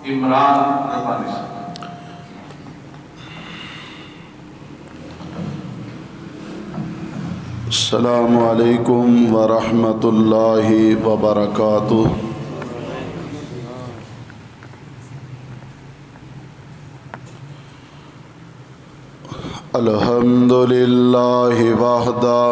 عمران ربانی صاحب۔ السلام علیکم ورحمۃ اللہ وبرکاتہ۔ الحمد للہ وحدہ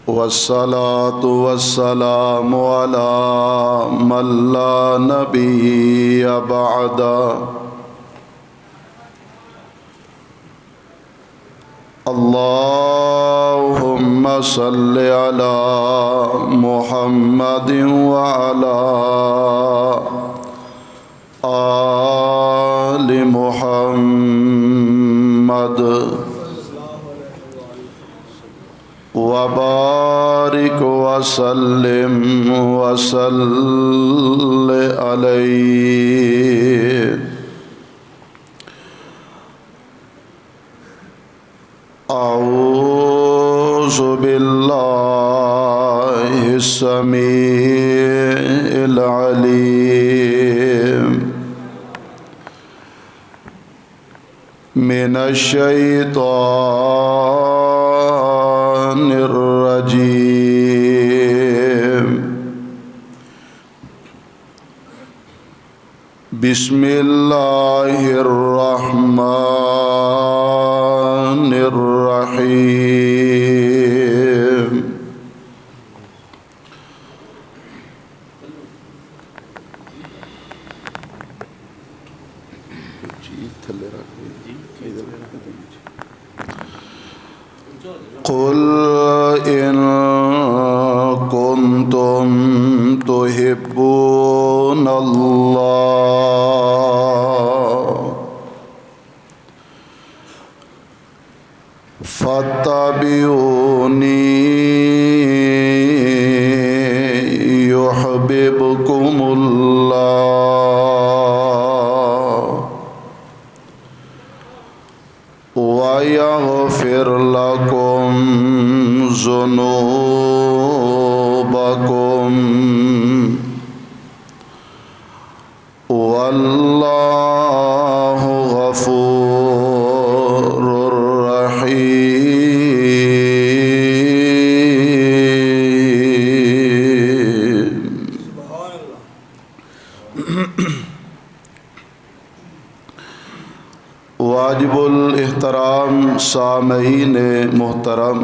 والصلاة والسلام علی من لا نبی بعدہ۔ اللہم صل علی محمد وعلی آل محمد وبارک وسلم وصل علیہ۔ اعوذ باللہ السمیع العلیم من الشیطان الرجیم۔ بسم اللہ الرحمن الرحیم۔ قل إن كنتم تحبون الله فاتبعوني يحببكم الله ويغفر لكم ذنوبكم والله غفور رحيم۔ واجب الاحترام سامعین محترم،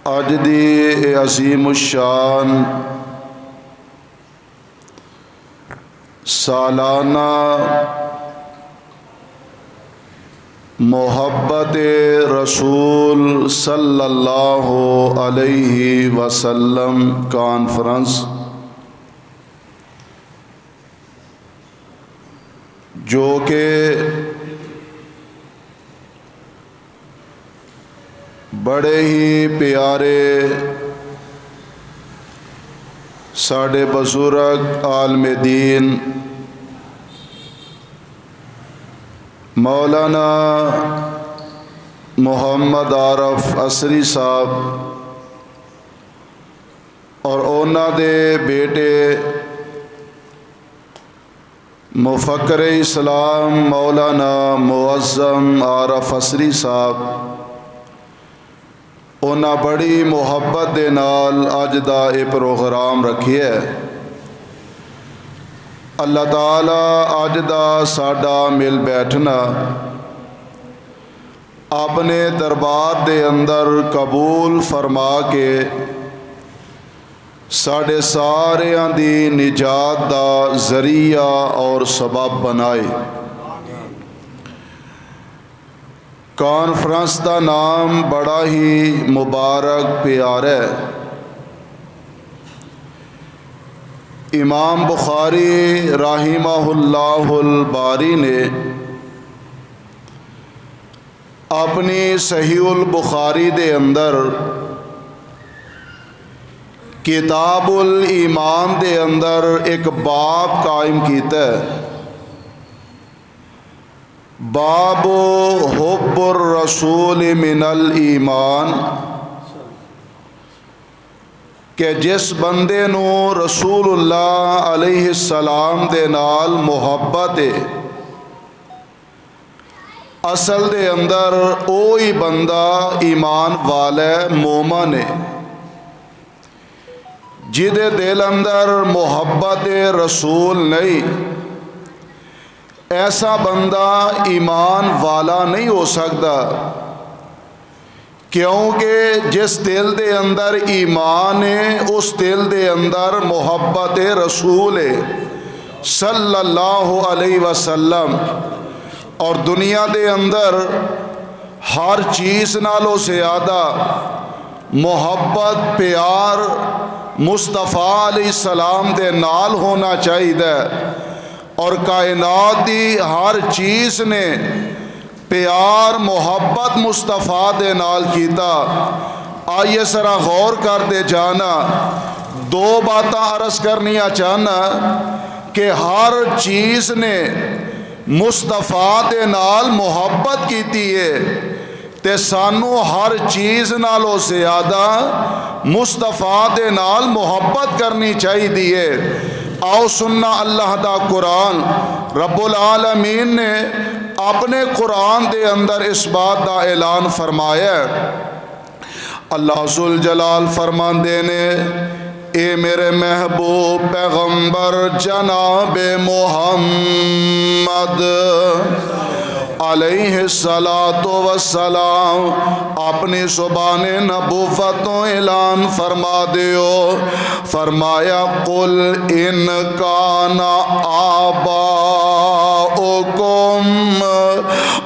اج دی عظیم الشان سالانہ محبت رسول صلی اللہ علیہ وسلم کانفرنس، جو کہ بڑے ہی پیارے ساڈے بزرگ عالم دین مولانا محمد عارف عصری صاحب اور انہاں دے بیٹے مفکر اسلام مولانا معظم عارف عصری صاحب انہاں بڑی محبت دے نال اج دا اے پروگرام رکھی ہے۔ اللہ تعالیٰ اج دا ساڈا مل بیٹھنا اپنے دربار دے اندر قبول فرما کے ساڈے ساریاں دی نجات دا ذریعہ اور سبب بنائے۔ کانفرنس دا نام بڑا ہی مبارک پیارا ہے۔ امام بخاری رحمہ اللہ الباری نے اپنی صحیح البخاری دے اندر کتاب الایمان دے اندر ایک باب قائم کیتا ہے، باب حب الرسول من الایمان کہ جس بندے نو رسول اللہ علیہ السلام دے نال محبت ہے اصل دے اندر اوہی بندہ ایمان والا مومن ہے جدے دل اندر محبت رسول نہیں ایسا بندہ ایمان والا نہیں ہو سکتا کیونکہ جس دل دے اندر ایمان ہے اس دل دے اندر محبت رسول ہے صلی اللہ علیہ وسلم اور دنیا دے اندر ہر چیز نالوں سے زیادہ محبت پیار مصطفیٰ علیہ السلام دے نال ہونا چاہیے اور کائنات دی ہر چیز نے پیار محبت مصطفیٰ دے نال کیتا۔ آئیے ذرا غور کر دے جانا، دو باتاں عرض کرنی چاہنا کہ ہر چیز نے مصطفیٰ دے نال محبت کیتی ہے تے سانو ہر چیز نالوں سے زیادہ مصطفیٰ دے نال محبت کرنی چاہیے۔ آؤ سننا اللہ دا قرآن، رب العالمین نے اپنے قرآن دے اندر اس بات دا اعلان فرمایا ہے۔ اللہ ذوالجلال فرماندے نے اے میرے محبوب پیغمبر جناب محمد علیہ السلام اپنی زبان نبوت و اعلان فرما دیو۔ فرمایا قل ان کان آباؤکم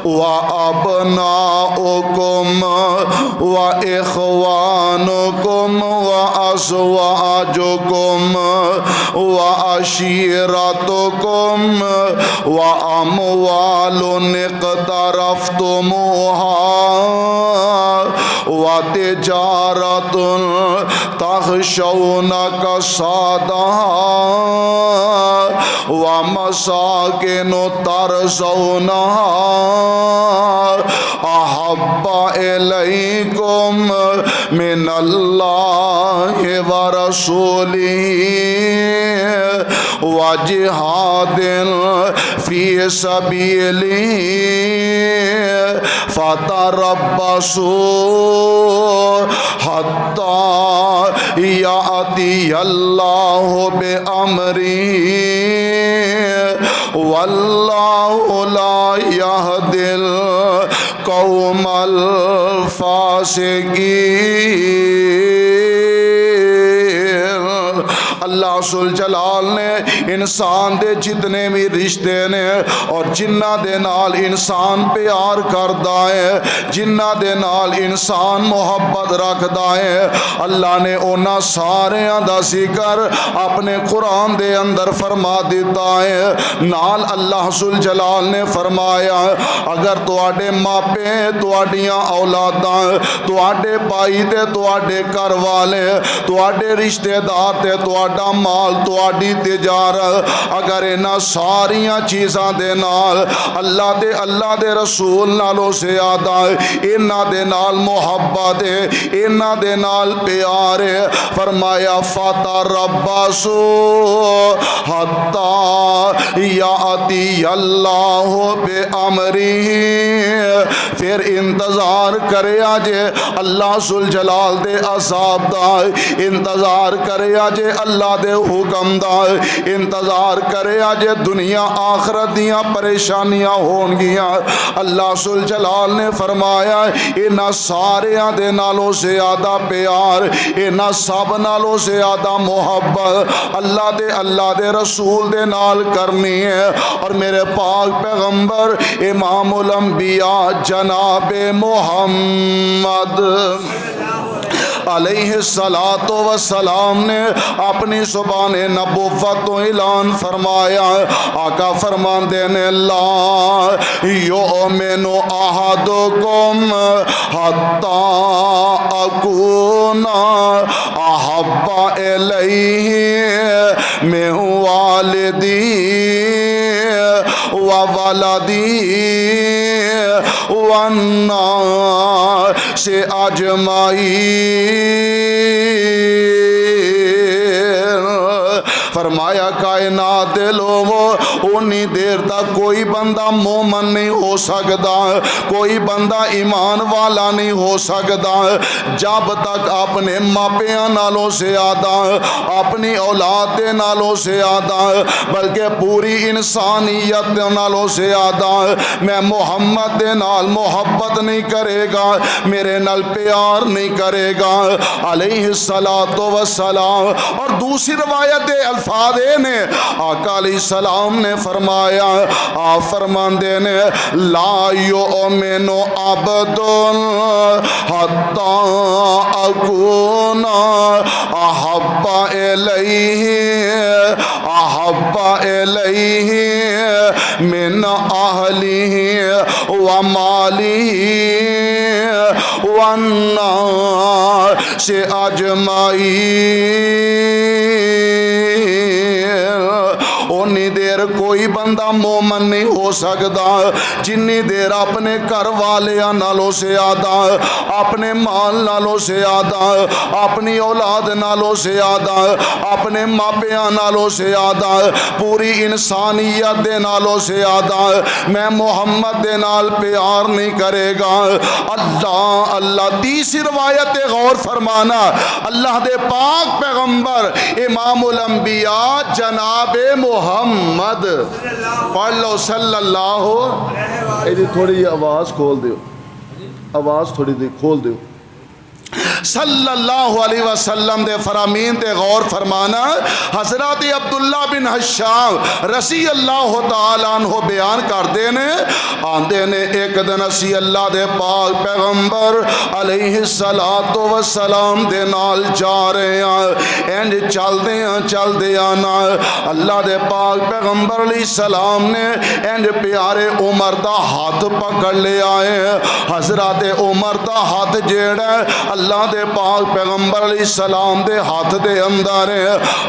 و ابناؤکم و اخوانکم و ازواجکم و عشیرتکم و اموال اقترفتموها وتجارة تخشون كسادها ومساكن ترضونها أحب إليكم من الله ورسوله وجهاد في سبيله فتربصوا حتى يأتي الله بأمره والله لا يهدي القوم الفاسقين۔ اللہ ذوالجلال نے انسان دے جتنے بھی رشتے نے اور جنہ دے نال انسان پیار کردا ہے جنہ دے نال انسان محبت رکھدا ہے اللہ نے اونا ساریاں دا ذکر اپنے قرآن دے اندر فرما دیتا ہے۔ نال اللہ ذوالجلال نے فرمایا اگر تواڈے ماپے تواڈیاں اولاداں تواڈے بھائی تے تواڈے گھر والے تواڈے رشتے دار تے تواڈا مال تواڈی تجارت اگر انہاں ساریاں چیزاں دے نال اللہ دے رسول نالوں سے زیادہ انہاں دے نال محبت ہے انہاں دے نال پیار ہے فرمایا فتربصوا حتی یاتی اللہ بامرہ پھر انتظار کرے آجے اللہ ذوالجلال دے عذاب دا انتظار کرے آجے اللہ دے حکم دا انتظار کرے آجے دنیا آخرت دیاں پریشانیاں ہون گیاں۔ اللہ ذوالجلال نے فرمایا انہاں ساریاں دے نالوں سے زیادہ پیار انہاں سب نالوں سے زیادہ محبت اللہ دے رسول دے نال کرنی ہے۔ اور میرے پاک پیغمبر امام الانبیاء جناب محمد علیہ السلام نے اپنی زبان نبوت و اعلان فرمایا۔ آقا فرماندے نے لا یؤمن احدکم حتی اکون احب الیہ من والدی و والدی والناس اجمعین۔ فرمایا کائنات دے لوگوں انی دیر تک کوئی بندہ مومن نہیں ہو سکتا، کوئی بندہ ایمان والا نہیں ہو سکتا جب تک اپنے ماپیاں نالوں سے آدھا، اپنی اولاد دے نالوں سے آدھا، بلکہ پوری انسانیت دے نالوں سے آدھا میں محمد دے نال محبت نہیں کرے گا، میرے نال پیار نہیں کرے گا علیہ السلام۔ اور دوسری روایت الفاظ نے آقا علیہ السلام نے فرمایا، آپ فرماندے نے لا یؤمن عبد حتی اکون احب الیہ من اہلہ ومالہ والناس اجمعین۔ انی دیر کوئی بندہ مومن نہیں ہو سکتا جنی دیر اپنے گھر والیاں نالوں سے آدھا، اپنے مال نالوں سے آدھا، اپنی اولاد نالوں سے آدھا، اپنے ماپیاں نالوں سے آدھا، پوری انسانیت دے نالوں سے آدھا میں محمد دے نال پیار نہیں کرے گا۔ اللہ تیسری روایت غور فرمانا، اللہ دے پاک پیغمبر امام الانبیاء جناب محمد پڑھ لو صلی اللہ، ایدی تھوڑی آواز کھول دیو، آواز تھوڑی دی کھول دیو، صلی اللہ علیہ وسلم دے فرامین تے غور فرمانا۔ حضرت عبداللہ بن حشام رضی اللہ تعالیٰ عنہ بیان کر دینے آندے نے ایک دن اسی اللہ دے پاک پیغمبر علیہ السلام دے نال جا رہے ہیں، اینج چل دے آنا اللہ دے پاک پیغمبر علیہ السلام نے اینج پیارے عمر دا ہاتھ پکڑ لے آئے۔ حضرت عمر دا ہاتھ جیڑا اللہ دے پاک پیغمبر علیہ السلام دے ہاتھ دے اندر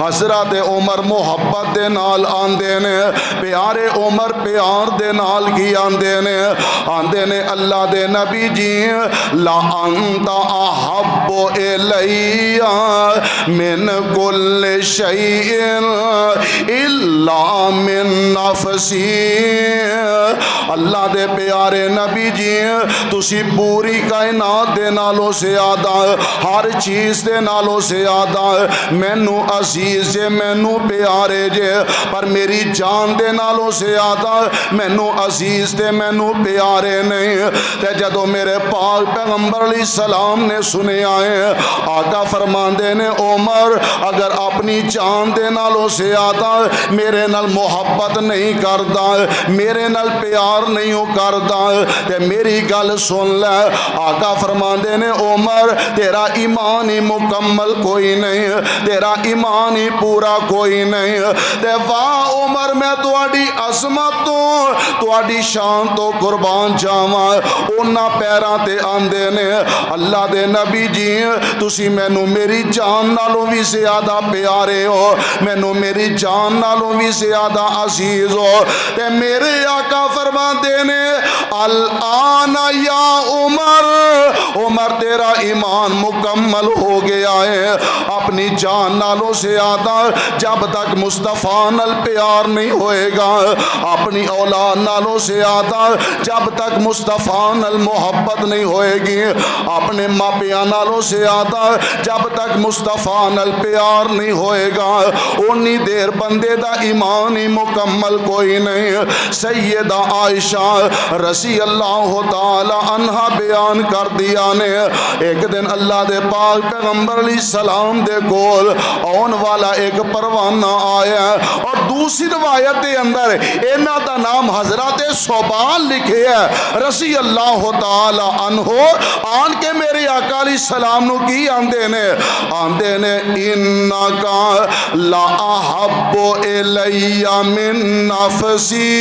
حضرت عمر محبت دے نال آندے نے، پیارے عمر پیار دے نال کی آندے نے اللہ دے نبی جی لا انت احب الی من کل شیء الا من نفسی۔ اللہ دے پیارے نبی جی تسی پوری کائنات دے نالوں سے آدھا، ہر چیز دے نالوں سے آدھا مینو عزیز جے مینو پیارے جے، پر میری جان دے نالوں سے آدھا مینو عزیز تے مینو پیارے نہیں۔ تے جدو میرے پاک پیغمبر علیہ السلام نے سنے آئے آقا فرماندے نے عمر اگر اپنی جان دے نالوں سے آدھا میرے نال محبت نہیں کردا، میرے نال پیار نہیں کردا تے میری گل سن لے۔ آقا فرماندے نے عمر تیرا ایمان ہی مکمل کوئی نہیں، تیرا ایمان ہی پورا کوئی نہیں۔ تے واہ عمر میں تواڈی عظمت تو تواڈی شان تو قربان جاواں، اونا پیراں تے آندے نے اللہ دے نبی جی تسی مینوں میری جان نالوں بھی زیادہ پیارے ہو، مینوں میری جان نالوں بھی زیادہ عزیز ہو۔ تے میرے آقا فرماندے نے الآن یا عمر، عمر تیرا ایمان مکمل ہو گیا ہے، اپنی جان نالوں سے آدھا جب تک مصطفیٰ نال پیار نہیں ہوئے گا، اپنی اولاد نالوں سے آدھا جب تک مصطفیٰ نال محبت نہیں ہوئے گی، اپنے ماپیاں نالوں سے آدھا جب تک مصطفیٰ نال پیار نہیں ہوئے گا، اونی دیر بندے دا ایمان ہی مکمل کوئی نہیں۔ سیدہ عائشہ رضی اللہ تعالی عنہ بیان کر دیا نے ایک دن اللہ دے پاک پیغمبر علیہ السلام دے کول آن والا ایک پروانہ آیا، اور دوسری روایت دے اندر اینا دا نام حضرت صوبان لکھے ہے رضی اللہ تعالی عنہ۔ آن کے میرے آقا علیہ السلام نو کی آندے نے انکا لا احب الی من نفسی۔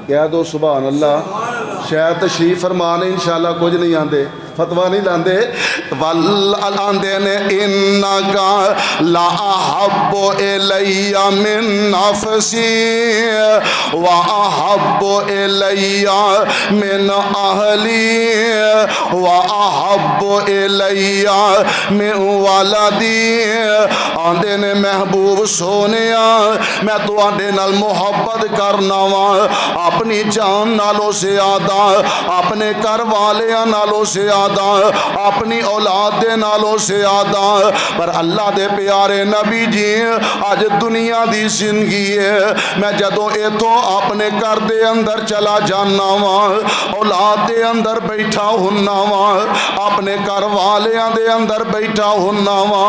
کہہ دو سبحان اللہ، شاید تشریف فرمانے انشاءاللہ کچھ نہیں آندے۔ فتوا نہیں لاندے آندے نے انکا لا احب الی من نفسی و احب الی من اہلی و احب الی من ولدی آندے نے محبوب سونیا میں تو آندے نال محبت کرنا وا اپنی جان نالوں سے زیادہ اپنے گھر والیاں نالوں سے زیادہ اپنی اولاد دے نالوں سے زیادہ پر اللہ دے پیارے نبی جی آج دنیا دی زندگی ہے میں جدوں ایتھوں اپنے گھر دے اندر چلا جانا وا اولاد دے اندر بیٹھا ہونا وا اپنے گھر والیاں دے اندر بیٹھا ہونا وا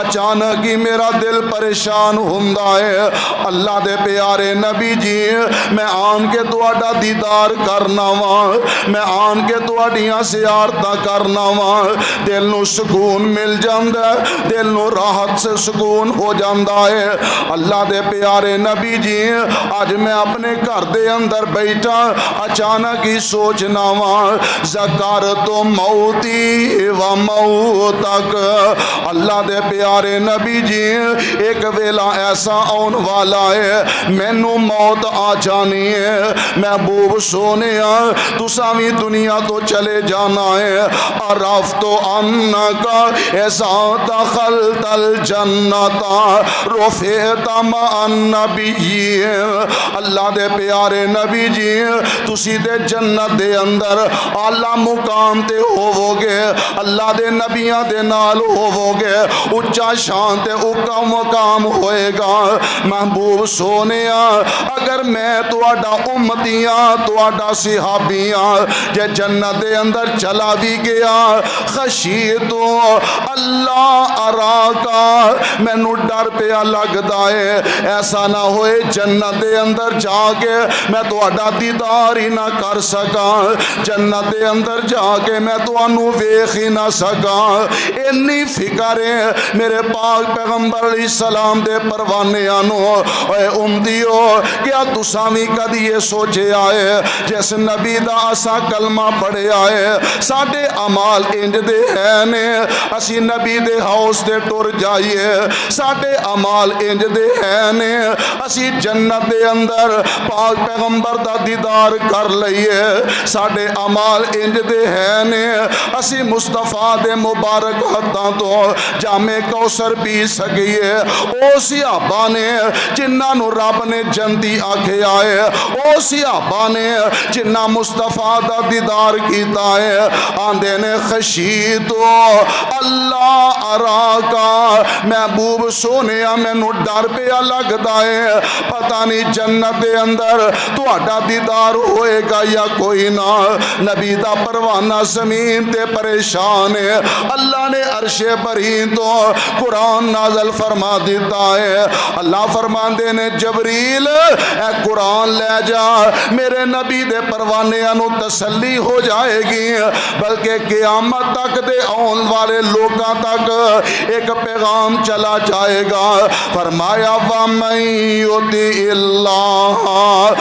اچانک ہی میرا دل پریشان ہوندا ہے اللہ دے پیارے نبی جی میں آن کے تواڈا دیدار کرنا وا میں آن کے تواڈیاں زیارتاں کرنا وا دل نو سکون مل جاندا ہے دل نو راحت سے سکون ہو جاندا ہے اللہ دے پیارے نبی جی آج میں اپنے گھر دے اندر بیٹھا اچانک ہی سوچنا وا ذکرت موتی و موتک اللہ دے پیارے نبی جی ایک ویلا ایسا آن والا ہے مینوں موت آ جانی ہے محبوب سونیا تساں وی دنیا تو چلے جانا ہے عرفت انک اذا دخلت الجنت رفعت مع النبیین اللہ دے پیارے نبی جی تسی دے جنت دے اندر اعلیٰ مقام تے ہوو گے اللہ دے نبیاں دے نال ہوو گے اچا شان تے اکا مقام ہوئے گا محبوب سونیا اگر میں تواڈا امتیاں تواڈا صحابیاں جے جنت دے اندر چلا بھی گیا خشیتو اللہ اراکا مینوں ڈر پیا لگدا ہے ایسا نہ ہوئے جنت دے اندر جا کے میں تواڈا دیدار ہی نہ کر سکاں جنت دے اندر جا کے میں تانوں ویکھ ہی نہ سکاں انی فکر ہے میرے پاک پیغمبر علیہ السلام دے پروانیاں نو اے امتیو کیا تساں وی کدی یہ سوچے آئے جس نبی دا اسا کلمہ پڑھے آئے ساڈے اعمال انج دے ہیں نے اسی نبی دے ہاؤس تے ٹر جائیے ساڈے اعمال انج دے ہیں نے اسی جنت دے اندر پاک پیغمبر دا دیدار کر لئیے ساڈے اعمال انج دے ہیں نے اسی مصطفیٰ دے مبارک ہتھاں تو جام کوثر پی سکیے او صحابہ نے جنہاں نو رب نے جنتی آکھے آئے او صحابہ نے جنہ مصطفیٰ دا دیدار کیتا ہے آندے نے خشیتو اللہ اراکا محبوب سونیا مینوں ڈر پیا لگدا ہے پتہ نہیں جنت دے اندر تہاڈا دیدار ہوئے گا یا کوئی نہ نبی دا پروانہ زمین تے پریشان ہے اللہ نے عرش برین تو قرآن نازل فرما دیتا ہے اللہ فرماندے نے جبریل اے قرآن لے جا میرے نبی دے پروانے انو تسلی ہو جائے گی بلکہ قیامت تک دے آن والے لوگاں تک ایک پیغام چلا جائے گا فرمایا وَمَن يُطِعِ اللَّهَ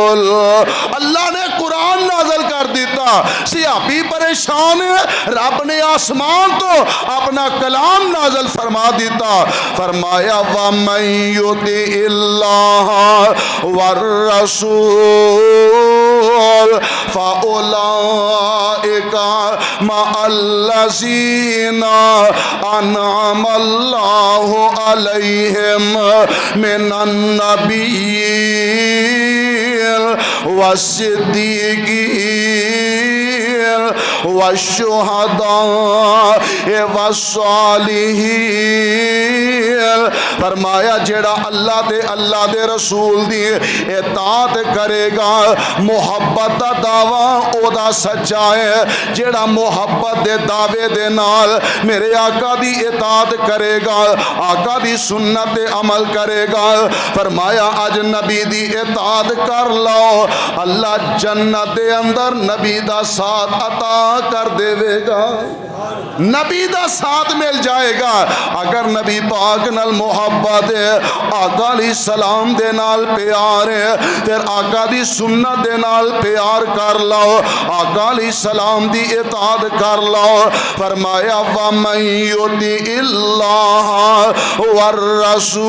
وَالرَّسُولَ اللہ نے قرآن نازل کر دیتا صحابی پریشان ہے رب نے آسمان تو اپنا کلام نازل فرما دیتا فرمایا وَمَن يُطِعِ اللَّهَ وَالرَّسُولَ فَأُولَئِكَ مَعَ الَّذِينَ أَنْعَمَ اللَّهُ عَلَيْهِمْ مِنَ النَّبِيِّينَ والصدیقین والشہداء والصالحین فرمایا جیڑا اللہ دے رسول دی اطاعت کرے گا محبت دا دعویٰ او دا سچا ہے جیڑا محبت دے دعوے دے نال میرے آقا دی اطاعت کرے گا آقا دی سنت عمل کرے گا فرمایا اج نبی دی اطاعت کر لو اللہ جنت دے اندر نبی دا ساتھ عطا کر دے گا نبی دا ساتھ مل جائے گا. اگر نبی پاک نال محبت ہے, آقا علیہ السلام دے نال پیار ہے, پھر آقا دی سنت دے نال پیار کر لو, آقا علیہ السلام دی اطاعت کر لو. فرمایا وَمَن يُطِعِ اللَّهَ وَالرَّسُولَ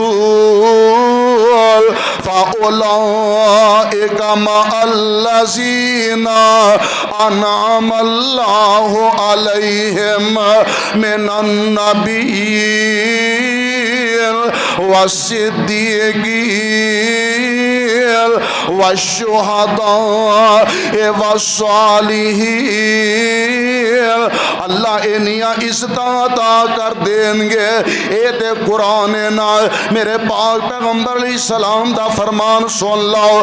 فَأُولَئِكَ مَعَ الَّذِينَ أَنْعَمَ اللَّهُ عَلَيْهِمْ من النبيين والصديقين والشهداء والصالحين. اللہ انہیاں عزتاں عطا کر دیں گے. اے تے قرآن نال میرے پاک پیغمبر علیہ السلام دا فرمان سن لو.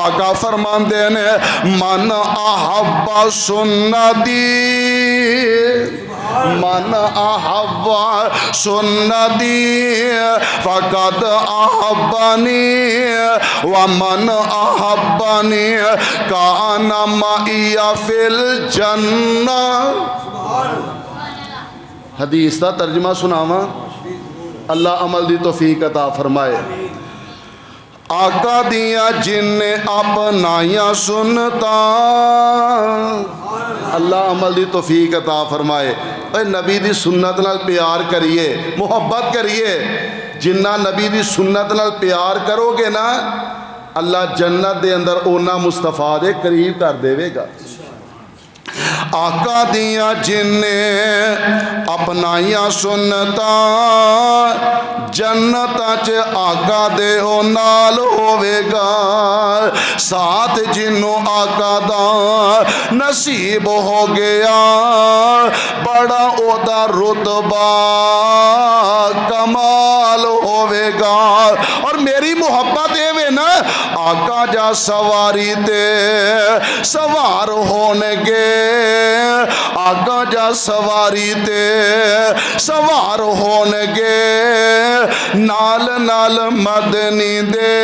آقا فرمان دینے من احب سنتی من احب سنتی فقد احبنی ومن احبنی کان معی فی الجنہ. حدیث دا ترجمہ سناواں, اللہ عمل دی توفیق عطا فرمائے. آقا دیا جن نے اپنائیاں سنتا, اللہ عمل دی توفیق عطا فرمائے. اے نبی دی سنت نال پیار کریے, محبت کریے. جنہ نبی دی سنت نال پیار کرو گے نا, اللہ جنت دے اندر اونا مصطفیٰ دے قریب کر دے گا. آقا دیا جن نے اپنائیاں سنتا جنت چ آقا دے او نال ہوے گا. ساتھ جنوں آقا دا نصیب ہو گیا بڑا او دا رتبہ کمال ہوے گا. اور میری محبت اے وے نا, آقا جا سواری تے سوار ہونے گے, آقا جا سواری تے سوار ہونے گے, نال نال مدنی دے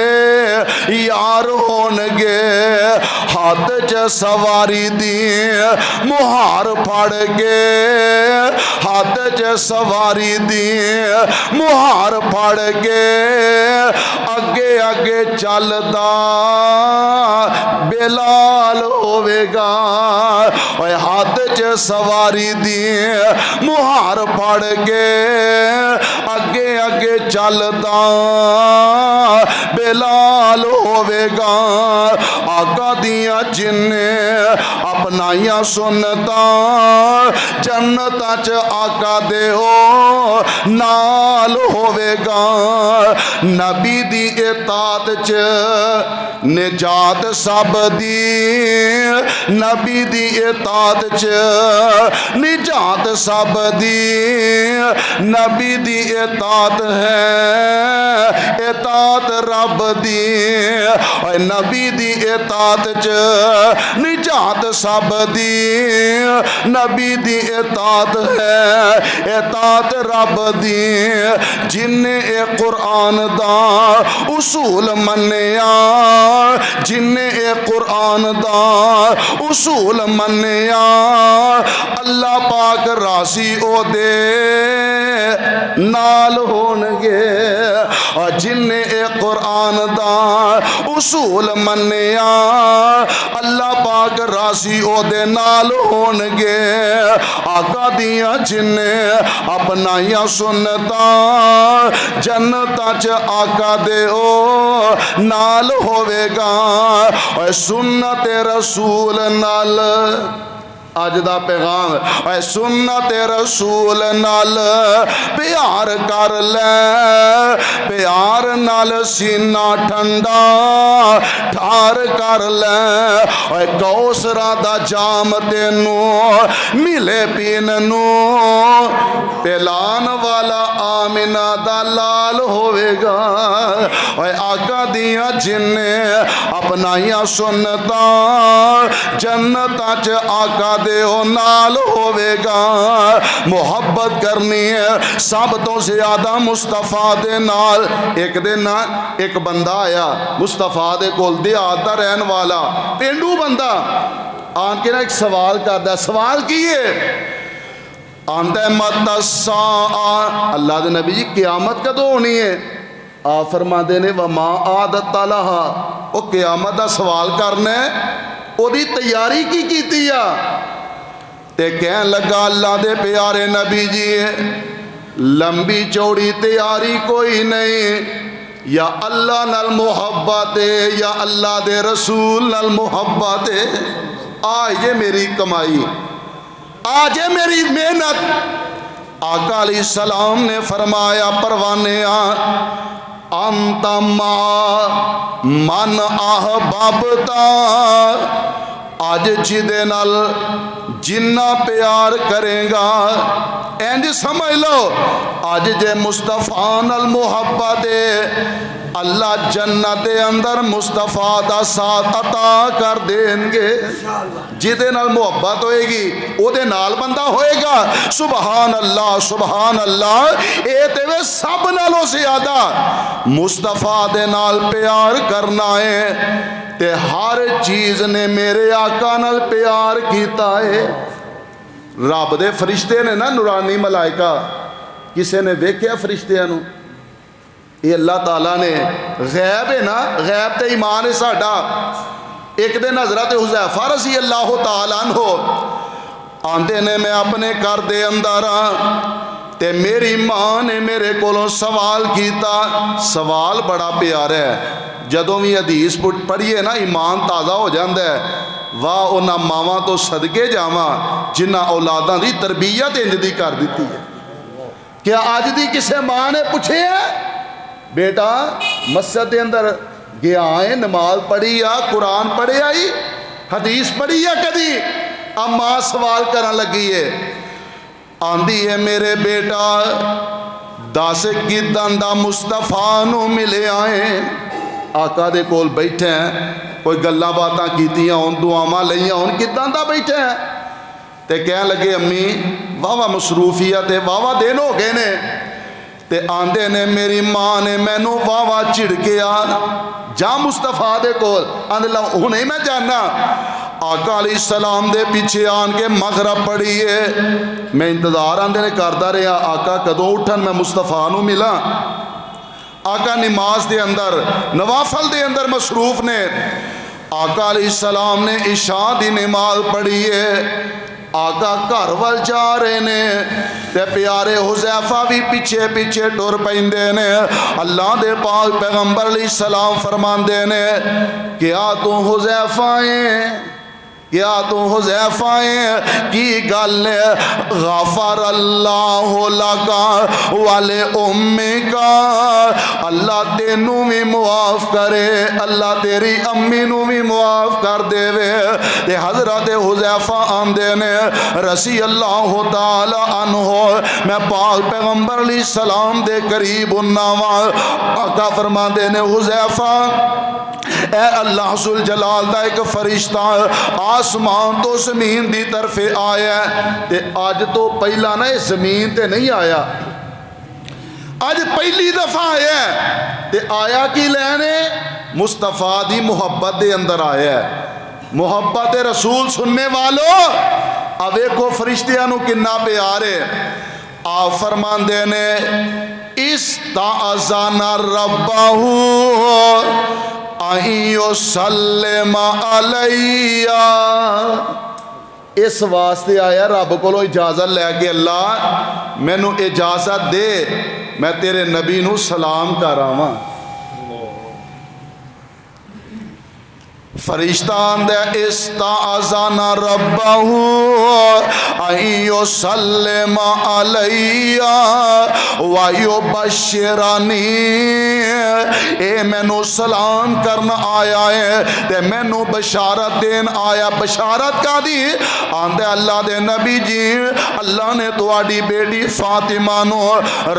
یار ہونے گے. ہاتھ چ سواری دی مہار پھڑ گے, ہاتھ چ سواری دی مہار پھڑ گے. اگے اگے چلدا بلال ہوے گا, اوے ہاتھ چ سواری دی مہار پھڑ گے. اگے اگے چلدا بلال ہوے گا. آقا دیاں جن نے اپنائیاں سنتا جنتاں چ آقا دے او نال ہوے گا. نبی دی اطاعت چ نجات سب دی, نبی دی اطاعت چ نجات سب دی. نبی دی اطاعت ہے اطاعت رب دی, اور نبی دی اطاعت چ نجات سب دی. نبی دی اطاعت ہے اطاعت رب دی. جن نے اے قرآن دا اصول منیا, جن نے اے قرآن دا اصول منیا, اللہ پاک راضی او دے نال ہونگے. اور جن نے اے قرآن دا اصول منیا, اللہ پاک راضی او دے نال ہونگے. آقا دیاں جن نے اپنائیاں سنتا جنتاں چ آقا دے او نال ہوے گا. اور سنت رسول نال اج دا پیغام, اے سنت رسول نال پیار کر لے, پیار نال سینہ ٹھنڈا ٹھار کر لے. اے کوثرا دا جام تینوں ملے پین نوں, پلان والا آمنہ دا لال ہوے گا. اے آقا دیاں جن نے اپنائیاں سنتا جنتاں چ آقا دے او نال ہوے گا. محبت کرنی ہے سب تو زیادہ مصطفیٰ دے نال. ایک دن ایک بندہ آیا مصطفیٰ دے کول, دیہات دا رہن والا پینڈو بندہ, آن کے نا ایک سوال کردا. سوال کیے, آندا مت الساعہ، اللہ دے نبی جی قیامت کدوں ہونی ہے؟ آپ فرماندے نے وما عادت لہا، وہ قیامت دا سوال کرنا ہے، وہ دی تیاری کی کیتی ہے؟ تے کہن لگا اللہ دے پیارے نبی جی لمبی چوڑی تیاری کوئی نہیں، یا اللہ نال محبت ہے یا اللہ دے رسول نال محبت ہے، آج یہ میری کمائی، آج یہ میری محنت۔ آقا علیہ السلام نے فرمایا پروانے انت ما من احببتا، آج جدے نال جنہ پیار کرے گا، اینج سمجھ لو آج جے مصطفیٰ نال محبت ہے، اللہ جنت دے اندر مصطفیٰ دا ساتھ عطا کر دیں گے۔ جدے نال محبت ہوئے گی او دے نال بندہ ہوئے گا۔ سبحان اللہ سبحان اللہ، اے تے وے سب نالوں زیادہ مصطفیٰ دے نال پیار کرنا ہے، تے ہر چیز نے میرے آقا نال پیار کیتا ہے۔ رب دے فرشتے نے نا نورانی ملائکہ، کسے نے ویکھیا فرشتیاں نو؟ یہ اللہ تعالیٰ نے غیب ہے نا، غیب تے ایمان ہے ساڈا۔ ایک دن حضرت حذیفہ رضی اللہ تعالیٰ عنہ آندے نے میں اپنے گھر دے اندر تے میری ماں نے میرے کولوں سوال کیتا، سوال بڑا پیارا ہے، جدوں بھی حدیث پڑھیے نا ایمان تازہ ہو جاندہ ہے۔ واہ انہاں ماواں تو صدقے جاواں جنہاں اولاداں دی تربیت انج دی کر دیتی ہے۔ کیا آج دی کسے ماں نے پوچھے ہے بیٹا مسجد دے اندر گیا ہے، نماز پڑھی آ، قرآن پڑھے آئی، حدیث پڑھی ہے کدی؟ اب ماں سوال کرن لگی ہے، آندی ہے میرے بیٹا دس کدن دا مصطفیٰ نو ملے آئے، آقا دے کول بیٹھے ہیں، کوئی گلاں باتاں کیتیاں ہون، دعاواں لئیاں ہون، کدن دا بیٹھے ہیں؟ تے کہنے لگے امی واہ مصروفیت ہے، واہ دن ہو گئے نے، تے آندے نے میری ماں نے مینوں واہ چڑکیا، جا مصطفیٰ دے کول، آندے لہو نہیں میں جانا۔ آقا علیہ السلام دے پیچھے آن کے مغرب پڑھی ہے، میں انتظار آندے نے کردہ رہا آقا کدوں اٹھن میں مصطفیٰ نو ملا۔ آقا نماز دے اندر نوافل دے اندر مصروف نے، آقا علیہ السلام نے عشاء دی نماز پڑھی ہے، آقا گھر وال جا رہے نے، تے پیارے حذیفہ بھی پیچھے پیچھے ٹر پیندے نے۔ اللہ دے پاک پیغمبر علیہ السلام فرماندے نے کیا تو حذیفہ ہیں، کیا تو حذیفہ ہیں، کی گل غفر اللہ لکا والے امی کا، اللہ تینوں بھی معاف کرے، اللہ تیری امی نو بھی معاف کر دے وے۔ تے حضرت حذیفہ آندے نے رضی اللہ تعالی عنہ میں پاک پیغمبر علیہ السلام دے قریب اناواں، آقا فرماندے نے حذیفہ اے اللہ ذوالجلال دا ایک فرشتہ آسمان تو زمین دی طرف آیا ہے، تے آج تو پہلا نا زمین تے نہیں آیا، آج پہلی دفعہ آیا ہے، تے آیا کی لینے مصطفیٰ دی محبت دے اندر آیا ہے۔ محبت رسول سننے والوں اوے کو فرشتیاں نو کنا پیارے، آپ فرماندے نے استعذن ربہو سلم علیہ، اس واسطے آیا رب کو اجازت لے کے اللہ مینو اجازت دے میں تیرے نبی نو سلام کراواں۔ فرشتہ اندے استعذن ربہو سلم علیہ ویبشرنی، اے مینو سلام کرنا آیا ہے تے مینو بشارت دین آیا۔ بشارت کا دی آندے اللہ دے نبی جی اللہ نے تواڈی بیٹی فاطمہ نو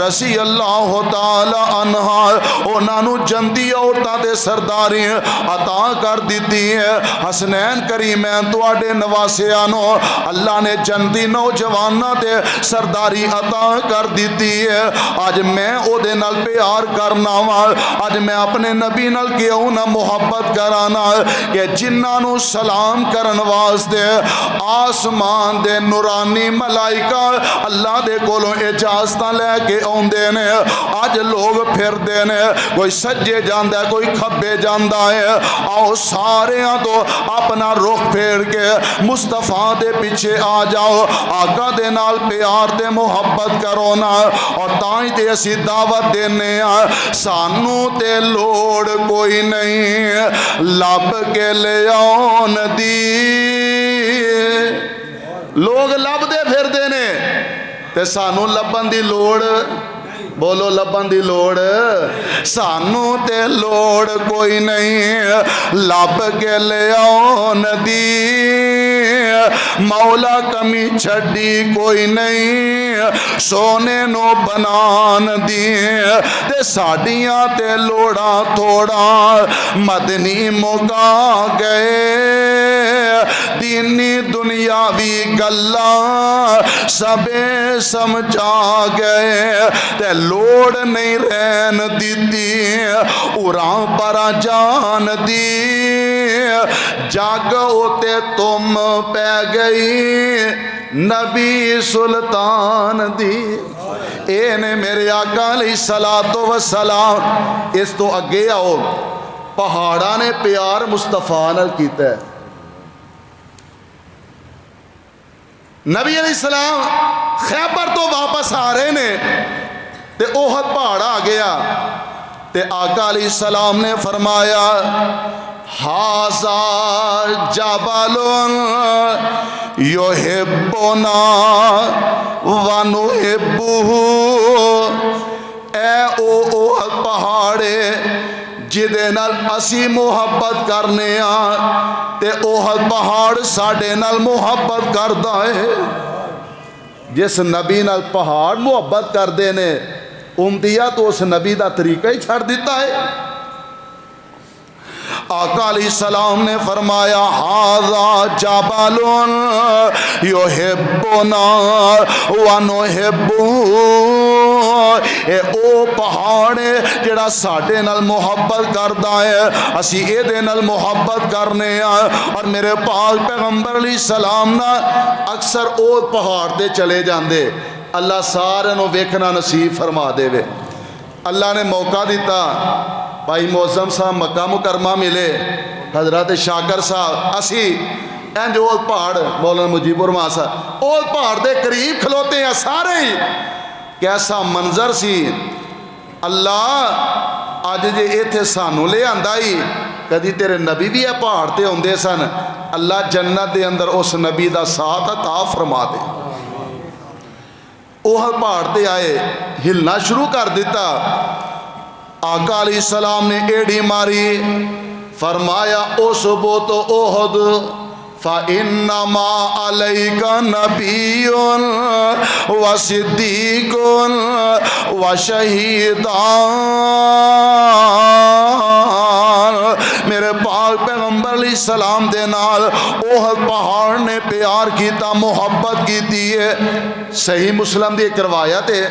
رضی اللہ تعالی عنہا انہاں نو جنتی عورتاں دے سرداری عطا کر دی دیتی ہے حسنین کریمین تواڈے نواسیاں نو اللہ نے جنتی نوجواناں تے سرداری عطا کر دیتی ہے اج میں او دے نال پیار کرنا وا اج میں اپنے نبی نال کیوں نہ محبت کرانا کہ جنہاں نو سلام کرن واسطے آسمان دے نورانی ملائکہ اللہ دے کولوں اجازت لے کے اوندے نے اج لوگ پھر دے نے کوئی سجے جاندا ہے کوئی کھبے جاندا ہے آؤ ساریاں تو اپنا رخ پھیر کے مصطفیٰ دے پیچھے آ جاؤ آقا دے نال پیار تے محبت کرو نا اور تائیں تے اسی دعوت دینے سانو تے لوڑ کوئی نہیں لب کے لے آن دی لوگ لب دے پھر دینے تے سانو لبن دی لوڑ بولو لبن دی لوڑ سانو تے لوڑ کوئی نہیں لب کے لے آن دی مولا کمی چھڑی کوئی نہیں سونے نو بنان دی تے ساڑیاں تے لوڑا تھوڑا مدنی مکا گئے دینی دنیاوی گلا سبے سمجھا گئے تے لوڑ نہیں رہن دیتی اُراں پرا جان دی جاگ ہوتے تم پہ گئی نبی سلطان دی اے نے میرے آقا علیہ الصلوۃ والسلام اس تو اگے آؤ پہاڑاں نے پیار مصطفیٰ نال کیتا ہے نبی علیہ السلام خیبر تو واپس آ رہے نے تے احد پہاڑ آ گیا تے آقا علیہ السلام نے فرمایا ھذا جبل یحبنا ونحبہ اے او احد پہاڑے جدے نال اسی محبت کرنے تے احد پہاڑ ساڑے نال محبت کردا ہے جس نبی نال پہاڑ محبت کر دینے امدیہ تو اس نبی دا طریقہ ہی چھڑ دیتا ہے آقا علیہ السلام نے فرمایا ھذا جبل یحبنا ونحبہ اے او پہاڑ جڑا ساڈے نال محبت کردا ہے اسی اے دے نال محبت کرنے اور میرے پاک پیغمبر علیہ السلام نا اکثر او پہاڑ تے چلے جاندے اللہ سارے نو ویکھنا نصیب فرما دے وے اللہ نے موقع دیتا بھائی معظم صاحب مکہ مکرمہ ملے حضرت شاکر صاحب اسی اینج اول پہاڑ مولانا مجیب الرحمان صاحب اول پہاڑ دے قریب کھلوتے ہیں سارے ہی کیسا منظر سی اللہ آج جے ایتھے سانو لے آندائی کدی تیرے نبی بھی ہے پہاڑ تے ہوندے سن اللہ جنت دے اندر اس نبی دا ساتھ عطا فرما دے اوہ پہاڑ تے آئے ہلنا شروع کر دیتا آقا علیہ السلام نے ایڑی ماری فرمایا اثبت احد فَإِنَّمَا عَلَيْكَ نَبِيٌّ وَصِدِّيقٌ وَشَهِيدٌ میرے پاک پیغمبر علیہ السلام دے نال احد پہاڑ نے پیار کیتا محبت کیتی ہے صحیح مسلم دی ایک روایت ہے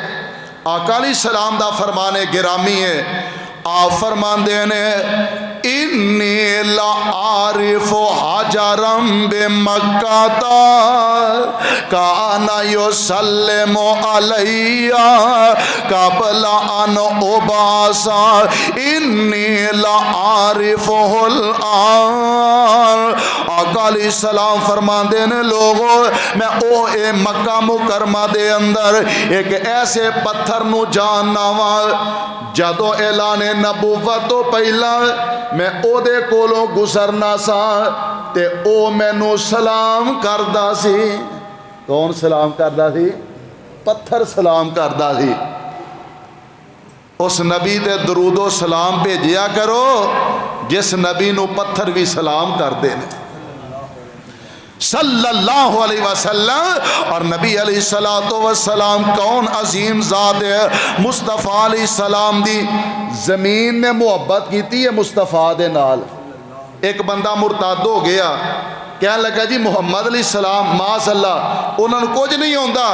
آقا علیہ السلام دا فرمان گرامی ہے آپ فرمان دینے انی لعارف حجرم بمکہ کانا یسلم علیہ قبل ان ابعثا انی لعارفہ الان آقا علیہ السلام فرمان دینے لوگوں میں او اے مکہ مکرمہ دے اندر ایک ایسے پتھر نو جاننا جدو اعلان نبوت تو پہلا میں او دے کولوں گزرنا سا تے او مینو سلام کردہ سی کون سلام کردہ سی پتھر سلام کردہ سی اس نبی تے درود و سلام بھیجیا کرو جس نبی نو پتھر بھی سلام کر دے صلی اللہ علیہ وسلم اور نبی علیہ السلام کون عظیم ذات ہے مصطفیٰ علیہ السلام دی زمین نے محبت کیتی ہے مصطفیٰ دے نال ایک بندہ مرتد ہو گیا کہنے لگا جی محمد علیہ السلام معاذ اللہ انہوں نے کچھ نہیں ہوندا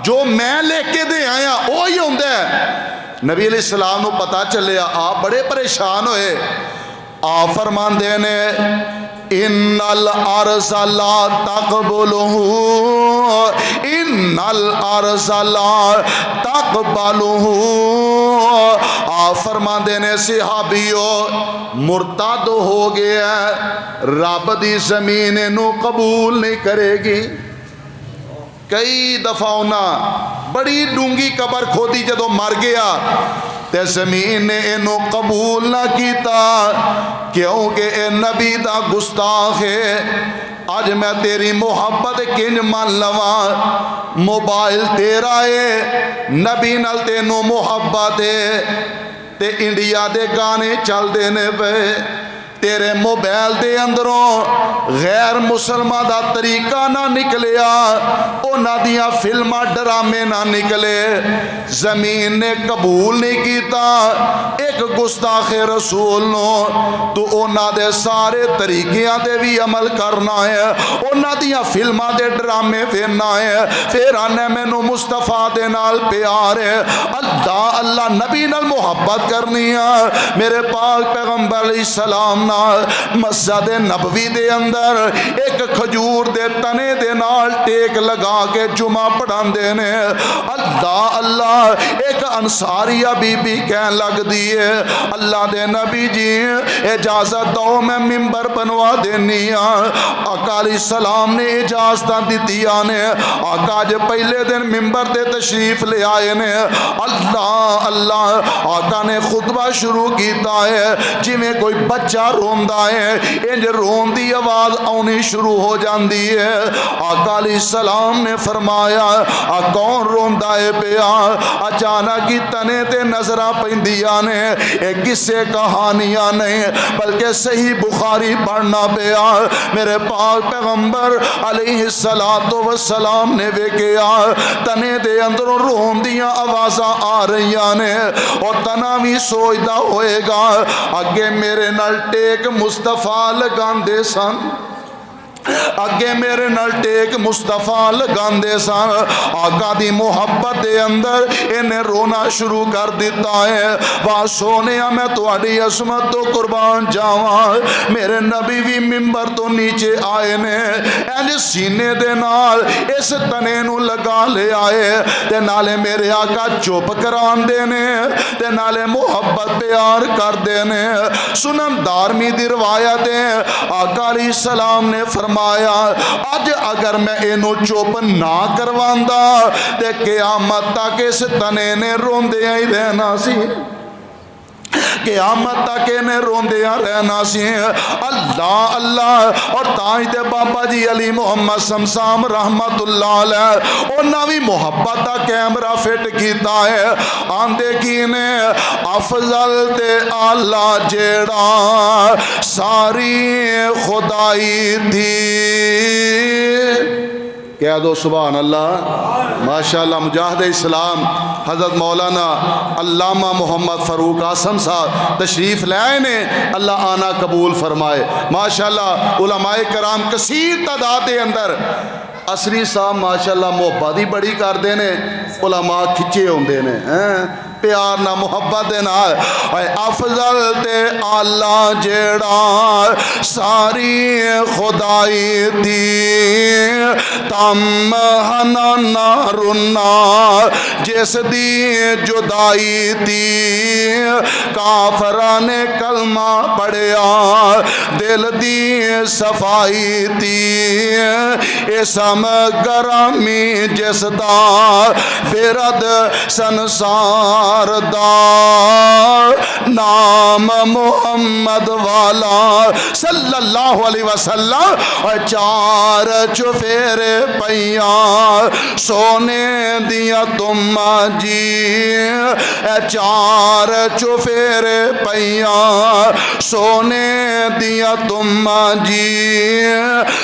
جو میں لے کے دے آیا وہی ہوندا ہے نبی علیہ السلام نو پتہ چلیا آپ بڑے پریشان ہوئے آپ فرماندے نے ان الارض لا تقبلہ ان الارض لا تقبلہ آپ فرماندے نے صحابیو مرتد ہو گیا رب دی زمین نو قبول نہیں کرے گی کئی دفعہ انہاں بڑی ڈونگی قبر کھودی جدو مر گیا تے زمین نے انہوں قبول نہ کیتا کیونکہ اے نبی دا گستاخ ہے آج میں تیری محبت کنج مان لواں موبائل تیرا ہے نبی نال تینوں محبت ہے تے انڈیا دے گانے چل دینے پہ تیرے موبائل دے اندروں غیر مسلمہ دا طریقہ نہ نکلیا اونا دیا فلمہ ڈرامے نہ نکلے زمین نے قبول نہیں کیتا ایک گستاخ رسول نو تو اونا دے سارے طریقیاں دے بھی عمل کرنا ہے اونا دیا فلمہ دے ڈرامے پھرنا ہے پھر آنے میں نو مصطفیٰ دے نال پیار ہے اللہ نبی نال محبت کرنی ہے میرے پاک پیغمبر علیہ السلام مسجد نبوی دے اندر ایک کھجور دے تنے دے نال ٹیک لگا کے جمعہ پڑھان دینے اللہ اللہ ایک انصاریہ بی بی کہن لگ دیئے اللہ دے نبی جی اجازت دو میں ممبر بنوا دینی آقا علیہ السلام نے اجازتاں دیتیا نے آقا جو پہلے دن ممبر دے تشریف لے آئے نے اللہ اللہ آقا نے خطبہ شروع کیتا ہے جی میں کوئی بچہ روندہ ہے انج رون دی آواز آنی شروع ہو جاندی ہے آقا علیہ السلام نے فرمایا کون روندہ ہے پیا اچانک کی تنے تے نظرہ پہندیا نے ایک کسے کہانیاں نہیں بلکہ صحیح بخاری پڑھنا پیا میرے پاک پیغمبر علیہ السلام نے ویکیا تنے دے اندروں رون دیا آوازاں آ رہیاں نے اور تنا بھی سوچدا ہوئے گا اگے میرے نال ٹیک مصطفیٰ لگان دے سن اگے میرے نال ٹیک مصطفیٰ لگان دے سن آقا دی محبت دے اندر انہیں رونا شروع کر دیتا ہے واہ سونیا میں تواڈی عظمت تو قربان جاواں میرے نبی بھی ممبر تو نیچے آئے نے انج سینے دے نال اس تنے نو لگا لے آئے تے نالے میرے آقا چپ کران دینے تے نالے محبت پیار کر دینے سنن دارمی دی روایت ہے آقا علیہ السلام نے فرمایا اج اگر میں اینو چوپ نہ کرواندا تے قیامت تک اس تنے نے روندے ہی رہنا سی قیامت تک انہیں روندیاں رہنا سی اللہ اللہ اور تاج دے بابا جی علی محمد سمسام رحمت اللہ علیہ انہاں بھی محبت دا کیمرہ فٹ کیتا ہے آندے کینے افضل تے اللہ جیڑا ساری خدائی تھی کہہ دو سبحان اللہ ماشاءاللہ مجاہد اسلام حضرت مولانا علامہ محمد فاروق آسم صاحب تشریف لے آئے نے اللہ آنا قبول فرمائے ماشاءاللہ علماء کرام کثیر تعداد دے اندر اسری صاحب ماشاءاللہ محبت ہی بڑی کر دینے علماء کھچے ہوندے نے پیار نہ محبت دینا افضل تے اللہ جیڑا ساری خدائی دی تم ہنا نارنا جس دی جدائی دی کافران کلمہ پڑھیا دل دی صفائی دی اسم گرامی جس دا فرد سنسار دا نام محمد والا صلی اللہ علیہ وسلم چار چفیرے پیاں سونے دیا تم جی اے چار چفیرے پیاں سونے دیا تم جی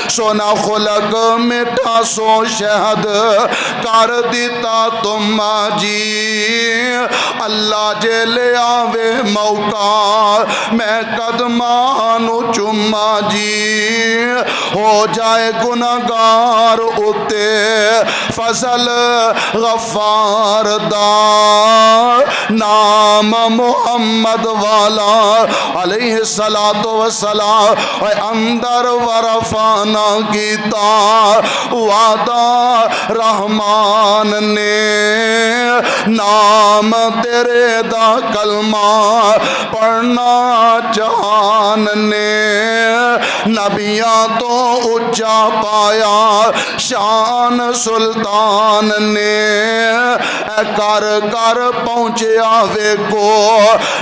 سونا خلق مٹھا سو شہد کر دیتا تم جی اللہ جے لے آوے موقع میں قدمانو چما جی ہو جائے گناہگار اتے فضل غفار دا نام محمد والا علیہ السلام اندر ورفانا کیتا وعدہ رحمان نے نام تیرے دا کلمہ پڑھنا جہان نے نبیاں تو اچھا پایا شان سلطان نے کر کر پہنچیا وے کو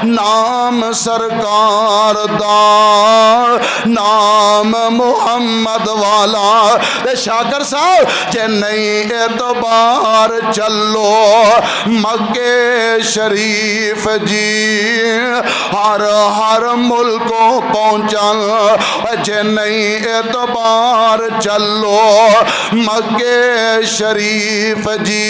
نام سرکار دا نام محمد والا شاکر صاحب جے نہیں اعتبار چلو مکہ شریف جی ہر ملکوں پہنچل جے نہیں اعتبار چلو مکہ شریف جی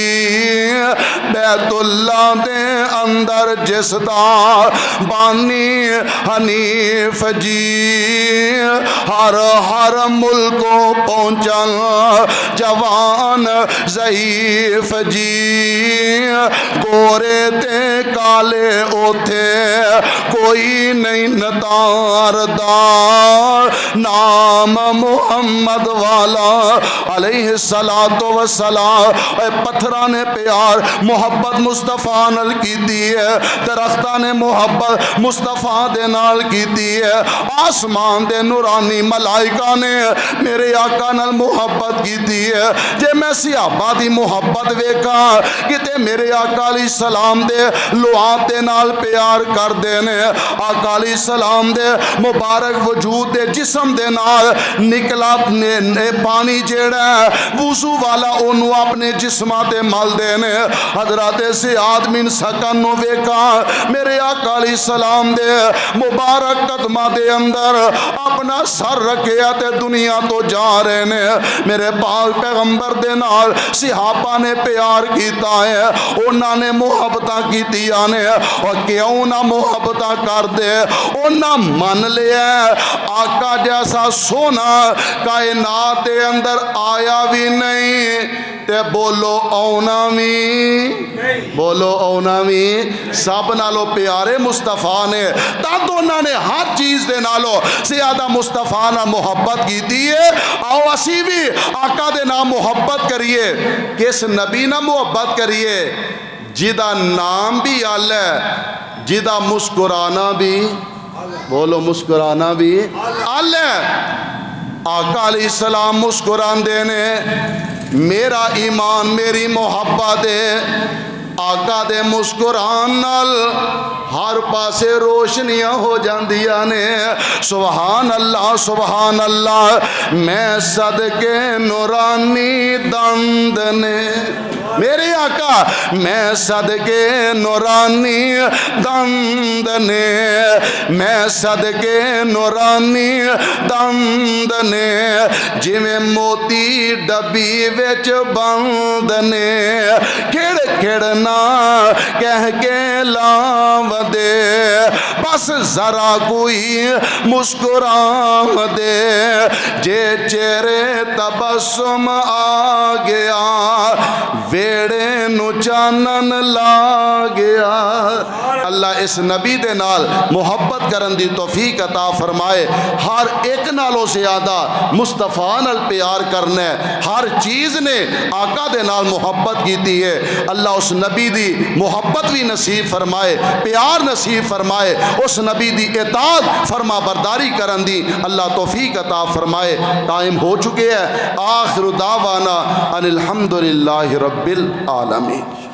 بیت اللہ دے اندر جس دا بانی حنیف جی ہر ملکوں پہنچل جوان ضعیف جی گورے تے کالے اوتھے کوئی نہیں نتار دا نام محمد والا علیہ السلام پتھراں نے پیار محبت مصطفیٰ نال کیتی ہے درختاں نے محبت مصطفیٰ دے نال کیتی ہے آسمان دے نورانی ملائکہ نے میرے آقا نال محبت کیتی ہے جے میں صحابہ دی محبت ویکھا کتے میرے آقا علیہ السلام دے لعاب دے نال پیار کر دینے آقا علیہ السلام دے مبارک وجود دے جسم دے نال نکلا پانی جیڑا وضو والا انہوں اپنے جسماتے مل دینے حضرت سعد بن سکن نو ویکھا میرے آقا علیہ السلام دے مبارک قدمہ دے اندر اپنا سر رکھیا تے دنیا تو جا رہے نے میرے پاک پیغمبر دے نال صحابہ نے پیار کیتا ہے انہاں نے محبتاں کیتیاں نے اور کیوں نہ محبتاں کر دے انہاں من لیا آقا جیسا سونا کائنات دے اندر آیا بھی نہیں تے بولو اونا می بولو اونا می سب نالو پیارے مصطفیٰ نے تا دونوں نے ہر چیز دے نالو زیادہ مصطفیٰ نہ محبت کی دیئے آؤ اسی بھی آقا دے نام محبت کریے کس نبی نہ محبت کریے جدہ نام بھی اللہ جدہ مسکرانا بھی بولو مسکرانا بھی اللہ آقا علیہ السلام مسکران دینے میرا ایمان میری محبت ہے آقا دے مسکران نال ہر پاسے روشنیاں ہو جاندیاں نے سبحان اللہ میں صدقے نورانی دند نے میرے آقا میں صدقے نورانی دند نے میں صدقے نورانی دند نے جی میں موتی ڈبی وچ بند نے کھڑ کھڑنا کہہ کے لاو دے بس ذرا کوئی مسکراو دے جے چہرے تبسم آ گیا ویڑے نو چانن لا گیا اللہ اس نبی دے نال محبت کرن دی توفیق عطا فرمائے ہر ایک نالوں زیادہ مصطفیٰ نال پیار کرنے ہر چیز نے آقا دے نال محبت کیتی ہے اللہ اس نبی دی محبت بھی نصیب فرمائے پیار نصیب فرمائے اس نبی دی اطاعت فرما برداری کرن دی اللہ توفیق عطا فرمائے ٹائم ہو چکے ہیں آخر دعوانا ان الحمدللہ رب العالمین